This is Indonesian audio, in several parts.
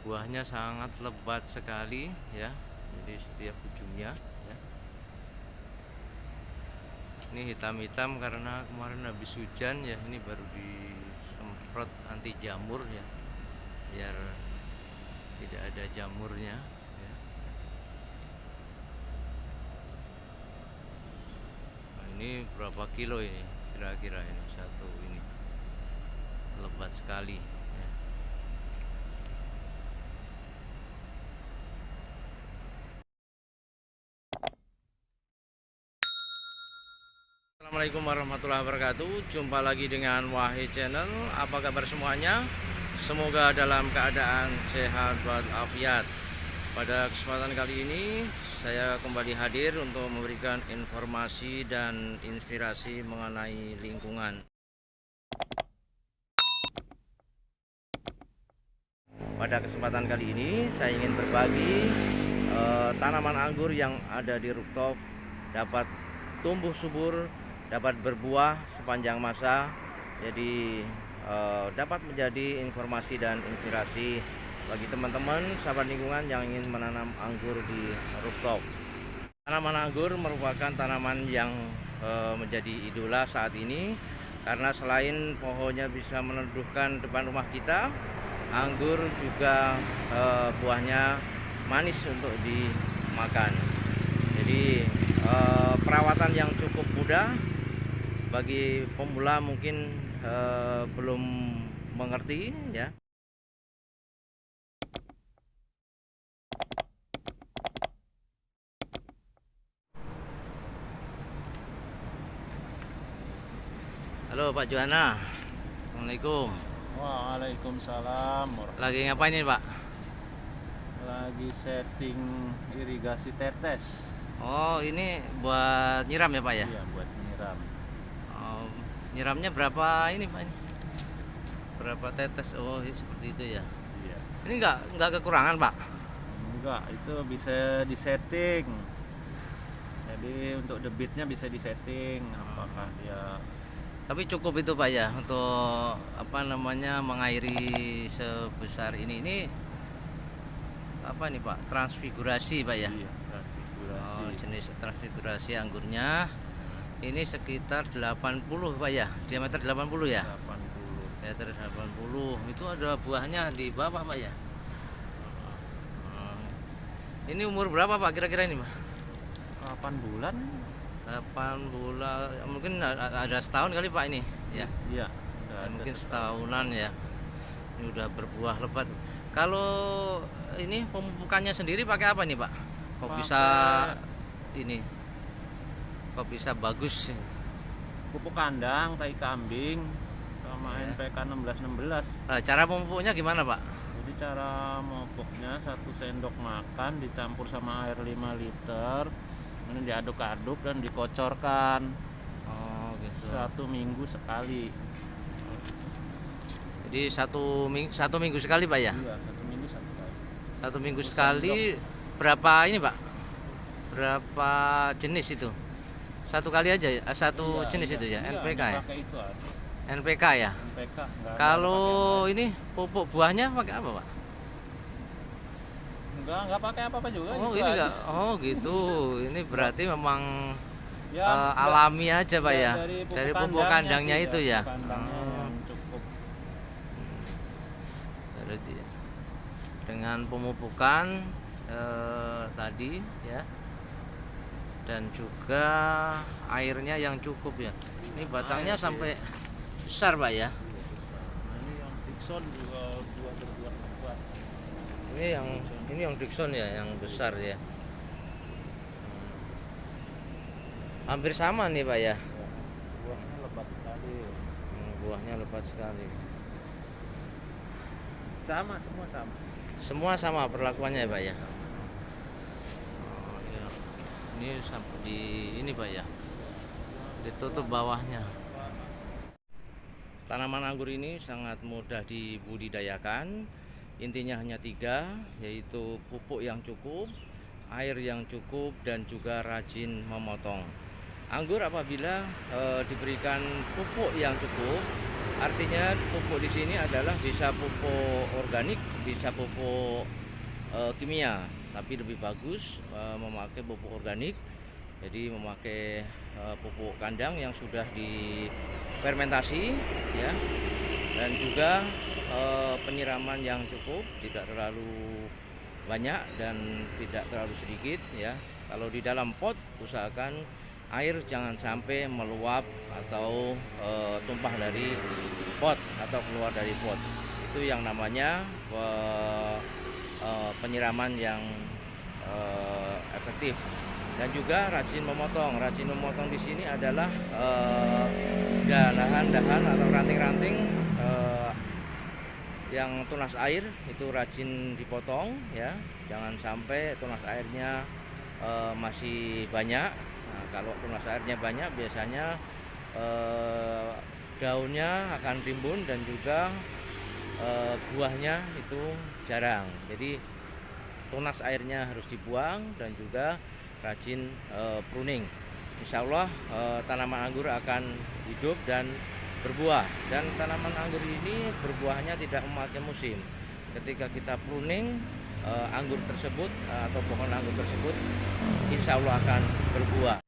Buahnya sangat lebat sekali ya. Jadi setiap ujungnya ya. Ini hitam-hitam karena kemarin habis hujan ya. Ini baru disemprot anti jamur ya, biar tidak ada jamurnya ya. Nah, ini berapa kilo ini kira-kira ini satu ini, lebat sekali ya. Assalamualaikum warahmatullahi wabarakatuh. Jumpa lagi dengan Wahid Channel. Apa kabar semuanya? Semoga dalam keadaan sehat walafiat. Pada kesempatan kali ini saya kembali hadir untuk memberikan informasi dan inspirasi mengenai lingkungan. Pada kesempatan kali ini saya ingin berbagi tanaman anggur yang ada di rooftop dapat tumbuh subur, dapat berbuah sepanjang masa. Jadi dapat menjadi informasi dan inspirasi bagi teman-teman sahabat lingkungan yang ingin menanam anggur di rooftop. Tanaman anggur merupakan tanaman yang menjadi idola saat ini, karena selain pohonnya bisa meneduhkan depan rumah kita, anggur juga buahnya manis untuk dimakan. Jadi perawatan yang cukup mudah bagi pemula mungkin belum mengerti ya. Halo Pak Johana. Assalamualaikum. Waalaikumsalam. Lagi ngapain ini Pak? Lagi setting irigasi tetes. Oh, ini buat nyiram ya Pak ya? Iya, buat nyiram. Oh, nyiramnya berapa ini Pak? Berapa tetes? Oh, seperti itu ya. Iya. Ini nggak kekurangan Pak? Enggak, itu bisa disetting. Jadi untuk debitnya bisa disetting apakah dia. Tapi cukup itu Pak ya untuk mengairi sebesar ini. Ini apa nih Pak? Transfigurasi Pak ya? Iya, transfigurasi. Oh, jenis transfigurasi anggurnya. Ini sekitar 80 Pak ya? Diameter 80 ya? 80. Diameter 80. Itu ada buahnya di bawah Pak ya? Ini umur berapa Pak kira-kira ini Pak? 8 bulan? 8 bulan, mungkin ada setahun kali Pak ini ya? Iya, Mungkin setahunan ya. Ini udah berbuah lebat. Kalau ini pemupukannya sendiri pakai apa nih Pak? Kok bisa ini? Kok bisa bagus? Pupuk kandang, tai kambing, sama Ya. NPK 1616. Nah, cara pemupuknya gimana Pak? Jadi cara memupuknya 1 sendok makan dicampur sama air 5 liter, kemudian diaduk-aduk dan dikocorkan. Oh gitu. 1 minggu sekali. Jadi satu minggu sekali Pak ya? Iya, 1 minggu 1 kali. 1 minggu sekali. Berapa ini Pak? Berapa jenis itu? Satu kali aja ya? Satu jenis itu ya? Iya, NPK ya? pakai itu aja. NPK ya? NPK. Kalau ini pupuk buahnya pakai apa Pak? Enggak pakai apa-apa juga. Oh gitu ini aja. enggak, oh gitu. Ini berarti memang Ya, alami aja Pak ya? dari Pupuk kandangnya sih, itu ya? Kandangnya yang cukup. Berarti ya. Dengan pemupukan tadi ya, dan juga airnya yang cukup ya. Ini batangnya sampai besar Pak ya? Nah, ini yang Dixon juga buah berbuah lebat. Ini yang Dixon ya, yang besar ya. Hampir sama nih Pak ya. Buahnya lebat sekali. Buahnya lebat sekali. Sama, semua sama. Semua sama perlakuannya ya Pak ya. Oh, iya. Ini sampai di ini Pak ya. Ditutup bawahnya. Tanaman anggur ini sangat mudah dibudidayakan. Intinya hanya 3, yaitu pupuk yang cukup, air yang cukup, dan juga rajin memotong. Anggur apabila diberikan pupuk yang cukup, Artinya pupuk di sini adalah bisa pupuk organik, bisa pupuk kimia, tapi lebih bagus memakai pupuk organik. Jadi memakai pupuk kandang yang sudah difermentasi, ya, dan juga penyiraman yang cukup, tidak terlalu banyak dan tidak terlalu sedikit, ya. Kalau di dalam pot usahakan air jangan sampai meluap atau tumpah dari pot atau keluar dari pot. Itu yang namanya penyiraman yang efektif. Dan juga rajin memotong. Rajin memotong di sini adalah dahan-dahan atau ranting-ranting yang tunas air itu rajin dipotong, ya. Jangan sampai tunas airnya masih banyak. Nah, kalau tunas airnya banyak biasanya daunnya akan rimbun dan juga buahnya itu jarang. Jadi tunas airnya harus dibuang dan juga rajin pruning. Insya Allah tanaman anggur akan hidup dan berbuah. Dan tanaman anggur ini berbuahnya tidak memakai musim. Ketika kita pruning anggur tersebut atau pohon anggur tersebut, insya Allah akan berbuah.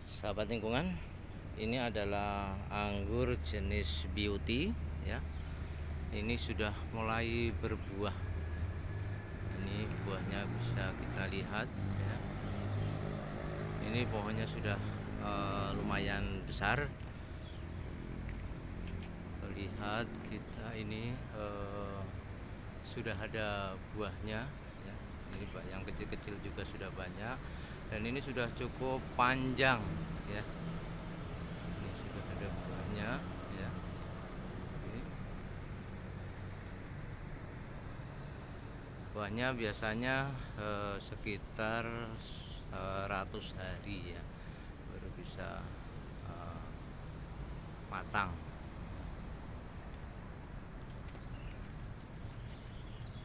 Sahabat lingkungan, ini adalah anggur jenis beauty, ya. Ini sudah mulai berbuah. Ini buahnya bisa kita lihat, ya. Ini pohonnya sudah lumayan besar. Lihat kita ini sudah ada buahnya, ya. Ini yang kecil-kecil juga sudah banyak dan ini sudah cukup panjang, ya. Ini sudah ada buahnya, ya. Buahnya biasanya sekitar 100 hari, ya, baru bisa matang.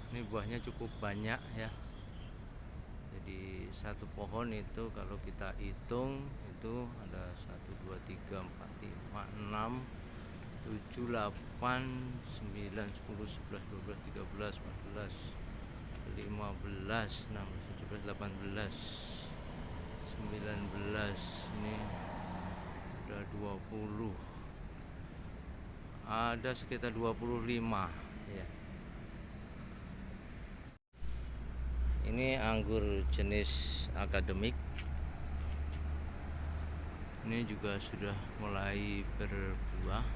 Ini buahnya cukup banyak, ya. Jadi satu pohon itu kalau kita hitung itu ada 1, 2, 3, 4, 5, 6, 7, 8, 9, 10, 11, 12, 13, 14, 15, 16, 17, 18, 19. Ini udah 20. Ada sekitar 25, ya. Ini anggur jenis akademik. Ini juga sudah mulai berbuah,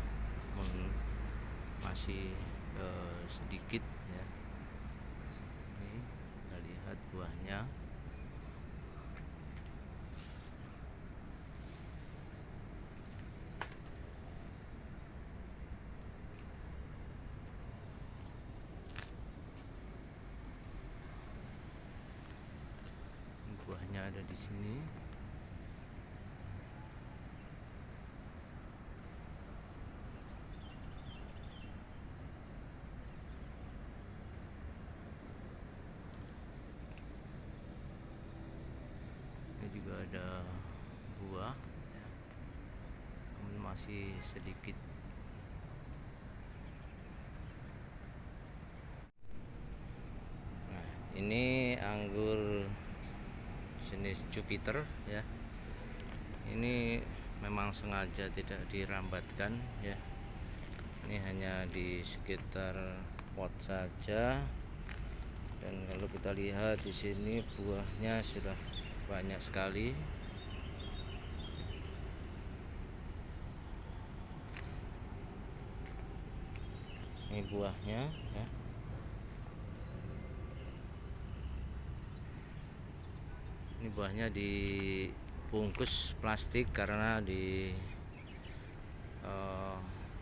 masih sedikit, ya. Ini kita lihat buahnya. Buahnya ada di sini. Ini juga ada buah, ya. Namun masih sedikit. Nah, ini anggur jenis Jupiter, ya. Ini memang sengaja tidak dirambatkan, ya. Ini hanya di sekitar pot saja. Dan kalau kita lihat di sini buahnya sudah banyak sekali. Ini buahnya, ya. Ini buahnya dibungkus plastik karena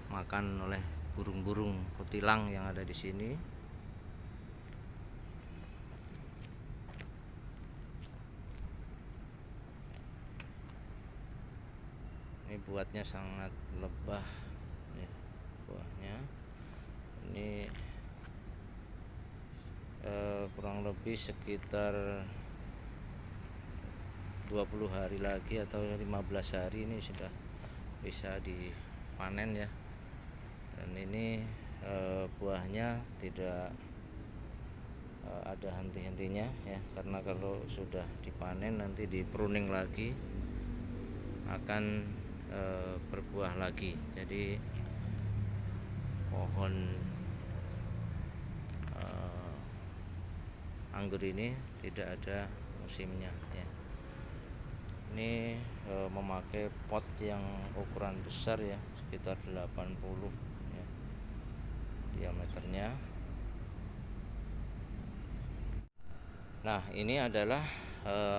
makan oleh burung-burung kutilang yang ada di sini. Ini buatnya sangat lebah, ya, buahnya. Ini kurang lebih sekitar 20 hari lagi atau 15 hari ini sudah bisa dipanen, ya. Dan ini buahnya tidak ada henti-hentinya ya, karena kalau sudah dipanen nanti di pruning lagi akan berbuah lagi. Jadi pohon anggur ini tidak ada musimnya ya. Ini memakai pot yang ukuran besar ya, sekitar 80 ya, diameternya. Nah, ini adalah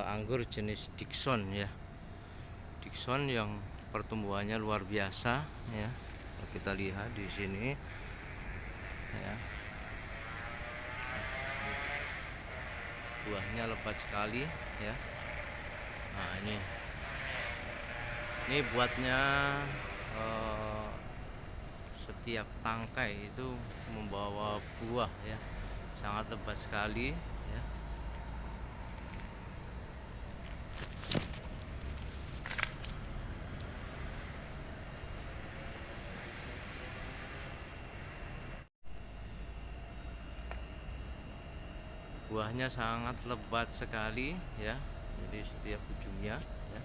anggur jenis Dickson ya. Dickson yang pertumbuhannya luar biasa ya. Kita lihat di sini ya. Buahnya lebat sekali ya. Nah, ini buatnya setiap tangkai itu membawa buah ya, sangat lebat sekali ya. Buahnya sangat lebat sekali ya, jadi setiap ujungnya ya.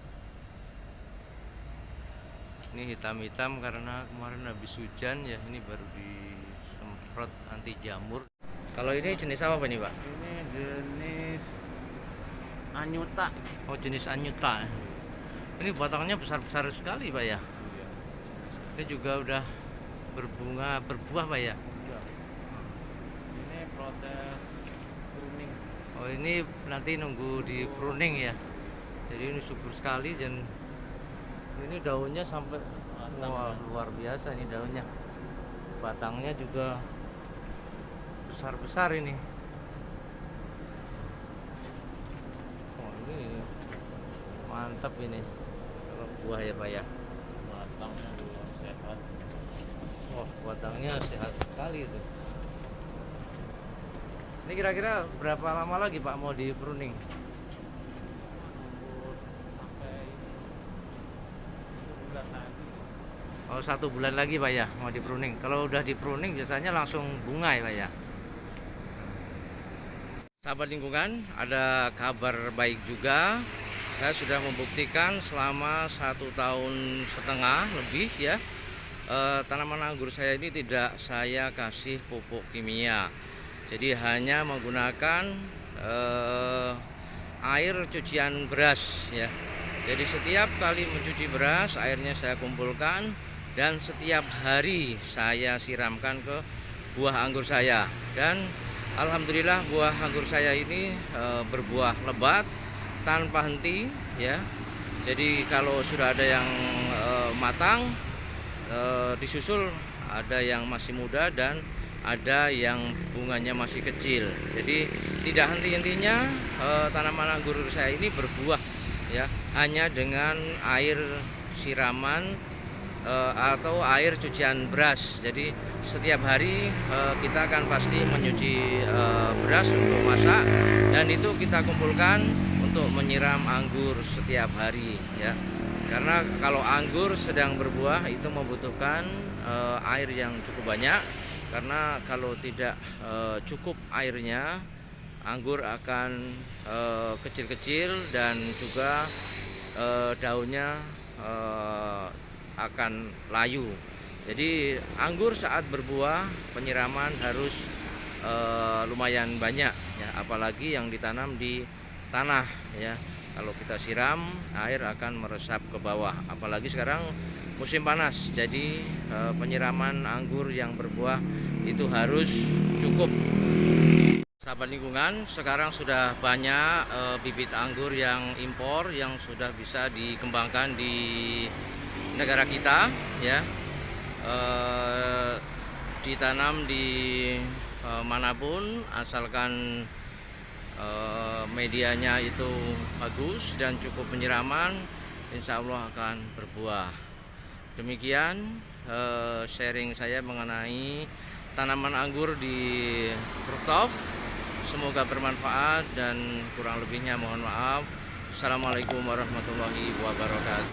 Ini hitam-hitam karena kemarin habis hujan ya, ini baru disemprot anti jamur. Kalau ini jenis apa ini Pak? Ini jenis Anyuta. Oh, jenis Anyuta. Ini batangnya besar-besar sekali Pak ya. Ini juga udah berbunga, berbuah Pak ya. Ini proses pruning. Oh, ini nanti nunggu di pruning ya. Jadi ini subur sekali, dan ini daunnya sampai wah, luar biasa ini daunnya. Batangnya juga besar-besar ini. Oh, ini mantap ini kalau buah ya Pak ya. Batangnya juga sehat. Wah, batangnya sehat sekali itu. Ini kira-kira berapa lama lagi Pak mau di pruning? Sampai bulan lagi. Oh, 1 bulan lagi Pak ya mau di pruning. Kalau udah di pruning biasanya langsung bunga ya Pak ya. Sahabat lingkungan, ada kabar baik juga. Saya sudah membuktikan selama 1,5 tahun lebih ya, tanaman anggur saya ini tidak saya kasih pupuk kimia. Jadi hanya menggunakan air cucian beras ya. Jadi setiap kali mencuci beras, airnya saya kumpulkan dan setiap hari saya siramkan ke buah anggur saya. Dan alhamdulillah buah anggur saya ini berbuah lebat tanpa henti ya. Jadi kalau sudah ada yang matang, disusul ada yang masih muda dan ada yang bunganya masih kecil. Jadi tidak henti-hentinya tanaman anggur saya ini berbuah ya, hanya dengan air siraman atau air cucian beras. Jadi setiap hari kita akan pasti menyuci beras untuk masak, dan itu kita kumpulkan untuk menyiram anggur setiap hari ya. Karena kalau anggur sedang berbuah itu membutuhkan air yang cukup banyak. Karena kalau tidak cukup airnya, anggur akan kecil-kecil dan juga daunnya akan layu. Jadi anggur saat berbuah penyiraman harus lumayan banyak ya, apalagi yang ditanam di tanah ya. Kalau kita siram, air akan meresap ke bawah. Apalagi sekarang musim panas, jadi penyiraman anggur yang berbuah itu harus cukup. Sahabat lingkungan, sekarang sudah banyak bibit anggur yang impor yang sudah bisa dikembangkan di negara kita ya. Ditanam di manapun asalkan medianya itu bagus dan cukup penyiraman, insya Allah akan berbuah. Demikian sharing saya mengenai tanaman anggur di rooftop. Semoga bermanfaat dan kurang lebihnya mohon maaf. Assalamualaikum warahmatullahi wabarakatuh.